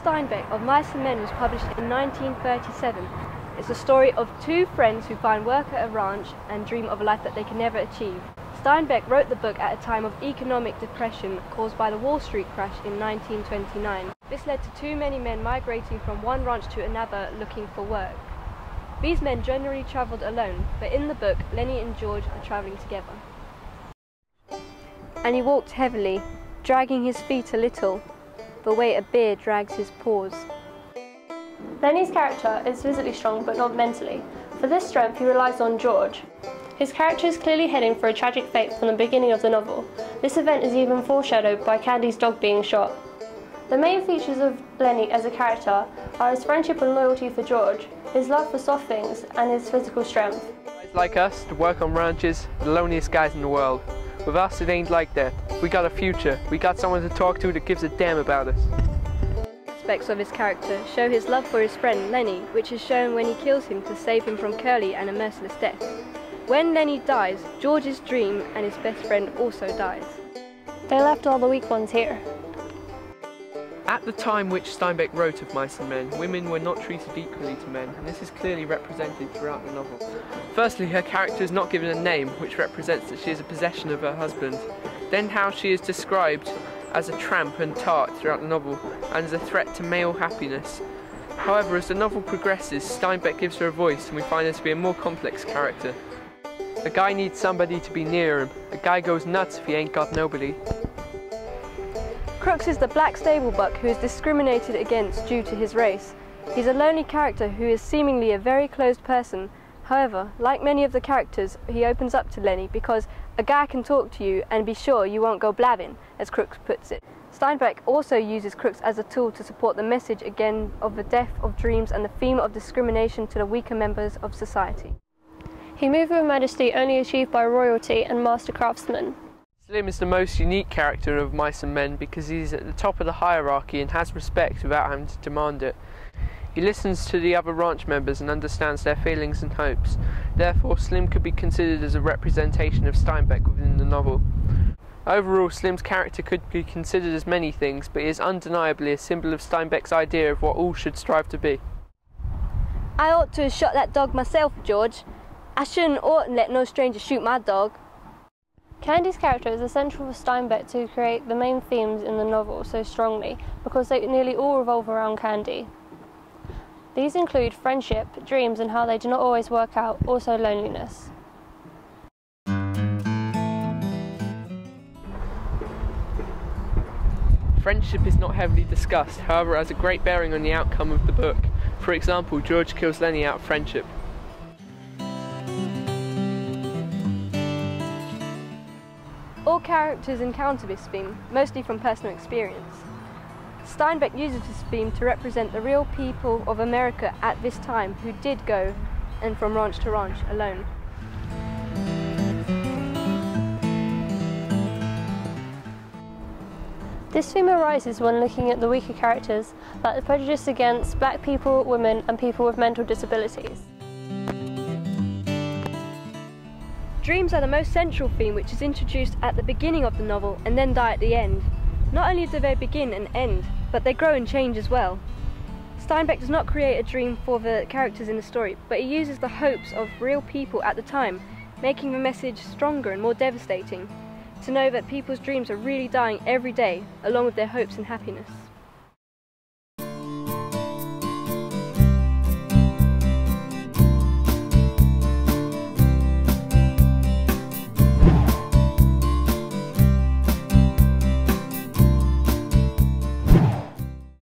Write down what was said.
Steinbeck of Mice and Men was published in 1937. It's the story of two friends who find work at a ranch and dream of a life that they can never achieve. Steinbeck wrote the book at a time of economic depression caused by the Wall Street crash in 1929. This led to too many men migrating from one ranch to another looking for work. These men generally travelled alone, but in the book, Lenny and George are travelling together. And he walked heavily, dragging his feet a little, the way a bear drags his paws. Lenny's character is physically strong but not mentally. For this strength he relies on George. His character is clearly heading for a tragic fate from the beginning of the novel. This event is even foreshadowed by Candy's dog being shot. The main features of Lenny as a character are his friendship and loyalty for George, his love for soft things, and his physical strength. Guys like us to work on ranches are the loneliest guys in the world. With us it ain't like that. We got a future. We got someone to talk to that gives a damn about us. Aspects of his character show his love for his friend Lenny, which is shown when he kills him to save him from Curly and a merciless death. When Lenny dies, George's dream and his best friend also dies. They left all the weak ones here. At the time which Steinbeck wrote of Mice and Men, women were not treated equally to men, and this is clearly represented throughout the novel. Firstly, her character is not given a name, which represents that she is a possession of her husband. Then how she is described as a tramp and tart throughout the novel, and as a threat to male happiness. However, as the novel progresses, Steinbeck gives her a voice, and we find her to be a more complex character. A guy needs somebody to be near him. A guy goes nuts if he ain't got nobody. Crooks is the black stable buck who is discriminated against due to his race. He's a lonely character who is seemingly a very closed person. However, like many of the characters, he opens up to Lenny because a guy can talk to you and be sure you won't go blabbing, as Crooks puts it. Steinbeck also uses Crooks as a tool to support the message again of the death of dreams and the theme of discrimination to the weaker members of society. He moved with majesty only achieved by royalty and master craftsmen. Slim is the most unique character of Mice and Men because he's at the top of the hierarchy and has respect without having to demand it. He listens to the other ranch members and understands their feelings and hopes. Therefore, Slim could be considered as a representation of Steinbeck within the novel. Overall, Slim's character could be considered as many things, but he is undeniably a symbol of Steinbeck's idea of what all should strive to be. I ought to have shot that dog myself, George. I shouldn't ought and let no stranger shoot my dog. Candy's character is essential for Steinbeck to create the main themes in the novel so strongly because they nearly all revolve around Candy. These include friendship, dreams and how they do not always work out, also loneliness. Friendship is not heavily discussed, however it has a great bearing on the outcome of the book. For example, George kills Lenny out of friendship. All characters encounter this theme, mostly from personal experience. Steinbeck uses this theme to represent the real people of America at this time who did go and from ranch to ranch alone. This theme arises when looking at the weaker characters, like the prejudice against black people, women and people with mental disabilities. Dreams are the most central theme which is introduced at the beginning of the novel and then die at the end. Not only do they begin and end, but they grow and change as well. Steinbeck does not create a dream for the characters in the story, but he uses the hopes of real people at the time, making the message stronger and more devastating, to know that people's dreams are really dying every day, along with their hopes and happiness.